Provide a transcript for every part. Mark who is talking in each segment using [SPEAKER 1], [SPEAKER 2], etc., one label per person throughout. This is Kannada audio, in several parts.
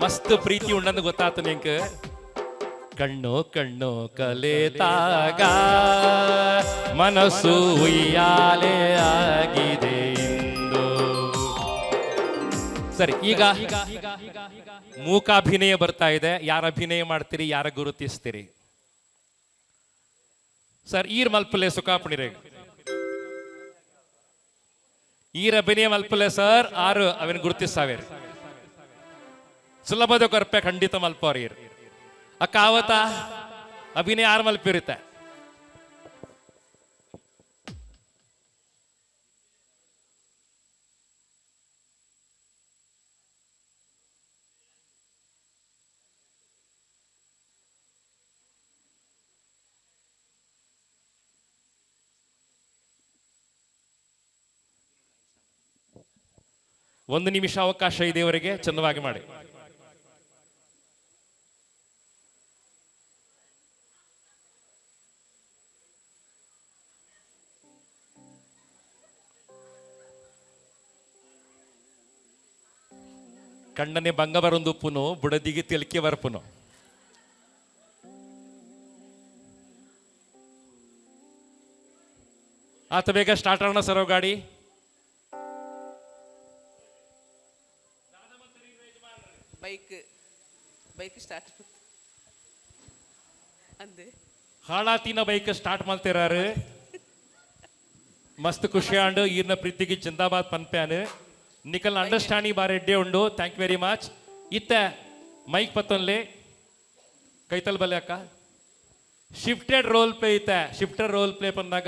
[SPEAKER 1] ಮಸ್ತ್ ಪ್ರೀತಿ ಉಂಡಂದು ಗೊತ್ತಾತು ನಿಂಕ. ಕಣ್ಣು ಕಣ್ಣು ಕಲೆತಾಗ ಮನಸ್ಸು ಉಯ್ಯಾಲೆ ಆಗಿದೆ ಇಂದು. ಸರಿ, ಈಗ ಮೂಕಾಭಿನಯ ಬರ್ತಾ ಇದೆ. ಯಾರ ಅಭಿನಯ ಮಾಡ್ತೀರಿ, ಯಾರ ಗುರುತಿಸ್ತೀರಿ? ಸರ್ ಈರ್ ಮಲ್ಪಲೆ ಸುಖಾಪಣಿರೇ ಈರ ಅಭಿನಯ ಮಲ್ಪಲೆ ಸರ್ ಆರು ಅವನ್ ಗುರುತಿಸ್ತಾವೇರಿ. ಸುಲಭದ ಕೊರಪೆ ಖಂಡಿತ ಮಲ್ಪವ್ರ ಈರ್ ಅಕ್ಕಾವತ ಅಭಿನಯ ಆರು ಮಲ್ಪಿರುತ್ತೆ. ಒಂದು ನಿಮಿಷ ಅವಕಾಶ ಇದೆಯವರೆಗೆ, ಚಂದವಾಗಿ ಮಾಡಿ. ಕಣ್ಣನೆ ಬಂಗ ಬರೊಂದುಪ್ಪುನು ಬುಡದಿಗೆ ತೆಲಿಕೆ ಬರ್ಪುನು. ಆತ ಬೇಗ ಸ್ಟಾರ್ಟ್ ಆಗೋಣ ಸರ್ ಗಾಡಿ.
[SPEAKER 2] ಬೈಕ್ ಸ್ಟಾರ್ಟ್ ಅಂದೆ
[SPEAKER 1] ಹಾಳಾತಿನ ಬೈಕ್ ಸ್ಟಾರ್ಟ್ ಮಾಡ್ತಿರಾರು. ಮಸ್ತ್ ಖುಷಿ ಆಂಡು ಈರ್ನ ಪ್ರೀತಿಗೆ ಜಿಂದಾಬಾದ್ ಪನ್ಪ್ಯಾನ್ ನಿಕಲ್ ಅಂಡರ್ಸ್ಟ್ಯಾಂಡಿಂಗ್ ಬಾರ್ ಎಡ್ಡೆ ಉಂಡು. Thank you very much. ಇತ್ತ ಮೈಕ್ ಪತ್ತೊನ್ಲೆ ಕೈತಲ್ ಬಲ್ಲೆ ಅಕ್ಕ. ಶಿಫ್ಟೆಡ್ ರೋಲ್ ಪ್ಲೇ ಇತ್ತ. ಶಿಫ್ಟೆಡ್ ರೋಲ್ ಪ್ಲೇ ಬಂದಾಗ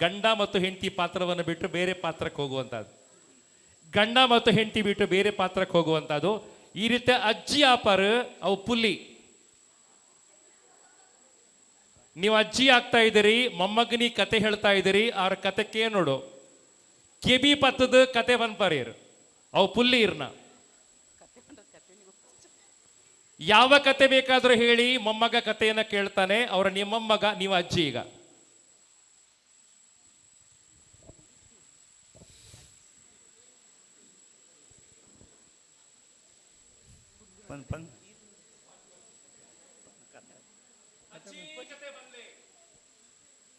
[SPEAKER 1] ಗಂಡ ಮತ್ತು ಹೆಂಡತಿ ಪಾತ್ರವನ್ನು ಬಿಟ್ಟು ಬೇರೆ ಪಾತ್ರಕ್ಕೆ ಹೋಗುವಂಥದ್ದು. ಗಂಡ ಮತ್ತು ಹೆಂಡತಿ ಬಿಟ್ಟು ಬೇರೆ ಪಾತ್ರಕ್ಕೆ ಹೋಗುವಂಥದ್ದು. ಈ ರೀತಿ ಅಜ್ಜಿ ಆಪರ್ ಅವು ಪುಲ್ಲಿ. ನೀವು ಅಜ್ಜಿ ಆಗ್ತಾ ಇದ್ದೀರಿ, ಮೊಮ್ಮಗನಿ ಕತೆ ಹೇಳ್ತಾ ಇದ್ದೀರಿ. ಅವ್ರ ಕತೆಕ್ಕೆ ನೋಡು ಕೆಬಿ ಪತ್ತದ ಕತೆ ಬಂದ್ಪಾರೀರ್ ಅವು ಪುಲ್ಲಿ ಇರ್ನ. ಯಾವ ಕತೆ ಬೇಕಾದ್ರೂ ಹೇಳಿ, ಮೊಮ್ಮಗ ಕತೆಯನ್ನ ಕೇಳ್ತಾನೆ. ಅವರ ನಿಮ್ಮಮ್ಮಗ, ನೀವು ಅಜ್ಜಿ. ಈಗ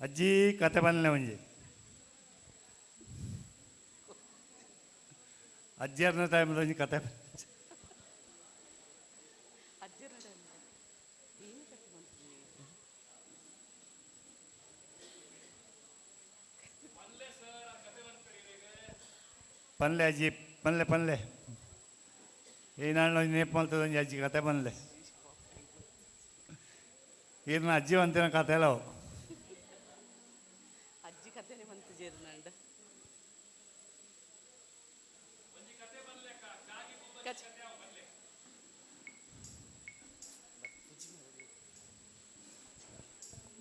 [SPEAKER 3] ಅಜ್ಜಿ ಕತೆ ಬಂದ್ಲೆ ಮುಂಜಿ ಅಜ್ಜಿಯರ್ನ ಟೈಮ್ದು ಒಂಜಿ ಕತೆ ಪನ್ಲೆ ಅಜ್ಜಿ ಪನ್ಲೆ ಪನ್ಲೆ ಈ ನಾನು ನೇಪ್ ಮಲ್ತದ ಒಂಜಿ ಅಜ್ಜಿ ಕತೆ ಪನ್ಲೆ ಈರ್ನ ಅಜ್ಜಿ ಅಂತಿನ ಕತೆ ಎಲ್ಲ
[SPEAKER 2] ಅಜ್ಜಿ ಕತೆನೆ ಬಂತು ಜೇರ್ನಂಡ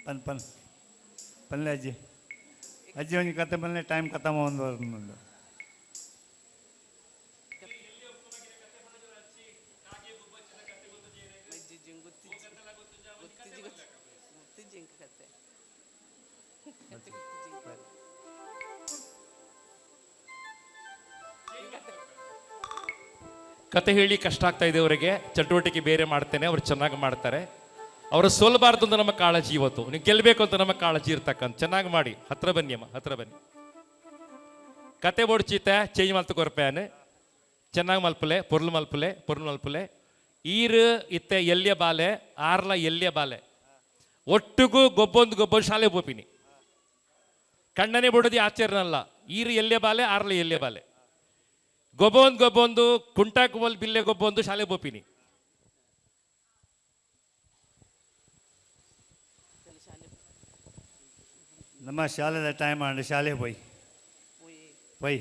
[SPEAKER 3] ಪನ್ ಪನ್ ಪನ್ಲೆ ಅಜ್ಜಿ ಅಜ್ಜಿ ಒಂಜಿ ಕತೆ ಪನ್ಲೆ ಟೈಮ್ ಖತಮ ಒಂದು
[SPEAKER 1] ಕತೆ ಹೇಳಿ ಕಷ್ಟ ಆಗ್ತಾ ಇದೆ ಅವರಿಗೆ. ಚಟುವಟಿಕೆ ಬೇರೆ ಮಾಡ್ತೇನೆ, ಅವ್ರು ಚೆನ್ನಾಗಿ ಮಾಡ್ತಾರೆ. ಅವರು ಸೋಲ್ಬಾರ್ದು ಅಂತ ನಮ್ಮ ಕಾಳಜಿ. ಇವತ್ತು ನೀವು ಗೆಲ್ಲಬೇಕು ಅಂತ ನಮ್ಮ ಕಾಳಜಿ ಇರ್ತಕ್ಕಂಥ. ಚೆನ್ನಾಗಿ ಮಾಡಿ. ಹತ್ರ ಬನ್ನಿ ಅಮ್ಮ, ಹತ್ರ ಬನ್ನಿ. ಕತೆ ಬೋಡ್ಚೀತೆ ಚೇಂಜ್ ಮಲ್ತು ಕೊರ್ಪ್ಯಾನ್ ಚೆನ್ನಾಗಿ ಮಲ್ಪಲೆ ಪೊರ್ಲು ಮಲ್ಪಲೆ ಪೊರ್ಲು ಮಲ್ಪಲೆ ಈರು ಇತ್ತೆ ಎಲ್ಯ ಬಾಲೆ ಆರ್ಲ ಎಲ್ಯ ಬಾಲೆ ಒಟ್ಟಿಗೂ ಗೊಬ್ಬೊಂದು ಶಾಲೆ ಬೋಪಿನಿ ಕಣ್ಣನೆ ಬಿಡೋದಿ ಆಚರಣಲ್ಲ. ಈರು ಎಲ್ಯ ಬಾಲೆ ಆರ್ಲ ಎಲ್ಯ ಬಾಲೆ ಗೊಬ್ಬೊಂದು ಕುಂಟಾಕ್ ಬಲ್ ಬಿಲ್ಲೆ ಗೊಬ್ಬೊಂದು ಶಾಲೆ ಬೋಪಿನಿ.
[SPEAKER 3] ನಮ್ಮ ಶಾಲೆದ ಟೈಮ್ ಆಂಡ್ ಶಾಲೆ ಪೋಯ್ ಪೋಯ್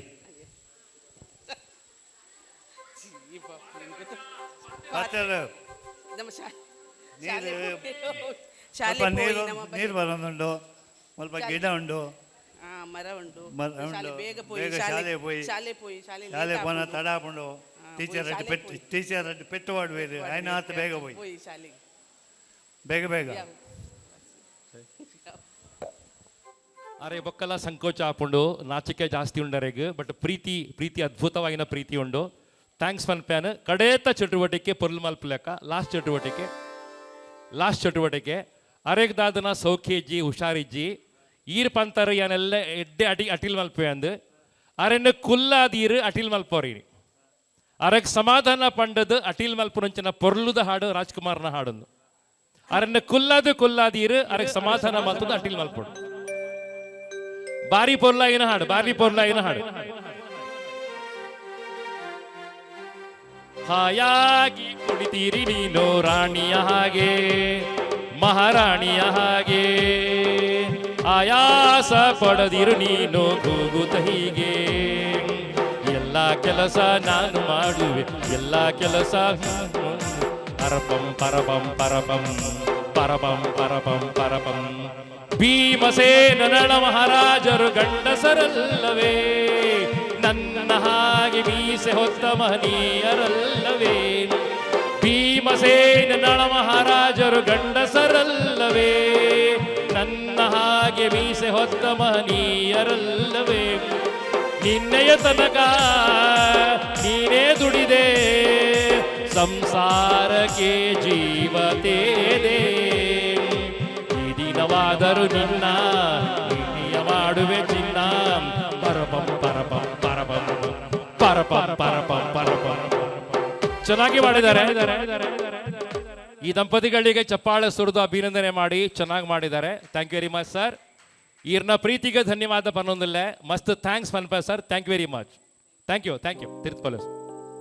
[SPEAKER 3] ನೀರು ಬರೋದುಂಡು, ಸ್ವಲ್ಪ ಗಿಡ ಉಂಡು,
[SPEAKER 2] ಮರ ಉಂಡು,
[SPEAKER 3] ಬೇಗ ಶಾಲೆ ಪೋಯಿ ಶಾಲೆ ಪೋನ ತಡಾಪುಂಡು ಟೀಚರ್ ಪೆಟ್ಟು ಮಾಡ್ಬೇರು ಆಯ್ನ ಆತ ಬೇಗ ಪೋಯ್ ಬೇಗ ಬೇಗ
[SPEAKER 1] ಅರೆ ಬೊಕ್ಕಲ ಸಂಕೋಚ ಆಪುಂಡು ನಾಚಿಕೆ ಜಾಸ್ತಿ ಉಂಡರೆಗ್. ಬಟ್ ಪ್ರೀತಿ ಅದ್ಭುತವಾಗಿನ ಪ್ರೀತಿ ಉಂಡು. ಥ್ಯಾಂಕ್ಸ್ ಫನ್ ಪ್ಯಾನ್ ಕಡೇತ ಚಟುವಟಿಕೆ ಪೊರ್ಲು ಮಲ್ಪಲೆಕ್ಕ ಲಾಸ್ಟ್ ಚಟುವಟಿಕೆ ಅರೆಗ್ದಾದನ ಸೌಖ್ಯಜ್ಜಿ ಹುಷಾರಿಜ್ಜಿ ಈರ್ ಪಂತರ ಏನೆಲ್ಲ ಎಡ್ಡೆ ಅಟಿಲ್ ಮಲ್ಪೆ ಅಂದು ಅರೆನ್ನು ಕುಲ್ಲಾದೀರು ಅಟಿಲ್ ಮಲ್ಪೋರಿ ಅರೆಗ್ ಸಮಾಧಾನ ಪಂಡದು ಅಟಿಲ್ ಮಲ್ಪುರಂಚಿನ ಪೊರ್ಲುದ ಹಾಡು ರಾಜ್ಕುಮಾರ್ನ ಹಾಡೊಂದು ಅರೆನ್ನು ಕುಲ್ಲಾದೀರು ಅರೆಗ್ ಸಮಾಧಾನ ಮಲ್ತದ ಅಟಿಲ್ ಮಲ್ಪೊಡು ಬಾರಿ ಪೊರ್ಲಾಯಿನ ಹಾಡು ಹಾಯಾಗಿ ಕುಡಿತೀರಿ ನೀನು ರಾಣಿಯ ಹಾಗೆ ಮಹಾರಾಣಿಯ ಹಾಗೆ ಆಯಾಸ ಪಡೆದಿರು ನೀನು ಕೂಗುತ್ತ ಹೀಗೆ ಎಲ್ಲ ಕೆಲಸ ನಾನು ಮಾಡುವೆ ಎಲ್ಲ ಕೆಲಸ ಪರಪಂ ಪರಪಂ ಪರಪಂ ಪರಪಂ ಪರಪಂ ಪರಪಂ ಭೀಮಸೇನ ನಳ ಮಹಾರಾಜರು ಗಂಡಸರಲ್ಲವೇ ನನ್ನ ಹಾಗೆ ಮೀಸೆ ಹೊತ್ತ ಮಹನೀಯರಲ್ಲವೇ ಭೀಮಸೇನ ನಳ ಮಹಾರಾಜರು ಗಂಡಸರಲ್ಲವೇ ನನ್ನ ಹಾಗೆ ಮೀಸೆ ಹೊತ್ತ ಮಹನೀಯರಲ್ಲವೇ ನಿನ್ನೆಯ ತನಕ ನೀನೇ ದುಡಿದೆ ಸಂಸಾರಕ್ಕೆ ಜೀವತೇದೆ ಈ ದಿನವಾದರೂ ನಿನ್ನ ನೀತಿಯ ಮಾಡುವೆ ಚಿನ್ನ ಪರಪಂ ಪರಪಂ ಪರಪಂ ಪರಪಂ ಪರಪಂ ಪರಪಂ ಚೆನ್ನಾಗಿ ಮಾಡಿದ್ದಾರೆ. ಈ ದಂಪತಿಗಳಿಗೆ ಚಪ್ಪಾಳೆ ಸುರಿದು ಅಭಿನಂದನೆ ಮಾಡಿ ಚೆನ್ನಾಗಿ ಮಾಡಿದ್ದಾರೆ. Thank you very much sir. ಈರ್ನ ಪ್ರೀತಿಗೆ ಧನ್ಯವಾದ ಪನ್ನೊಂದಿಲ್ಲ. ಮಸ್ತ್ ಥ್ಯಾಂಕ್ಸ್ ಪನ್ಪ sir. Thank you very much. Thank you ತಿರುತ್ಪಲ್ಲೆ.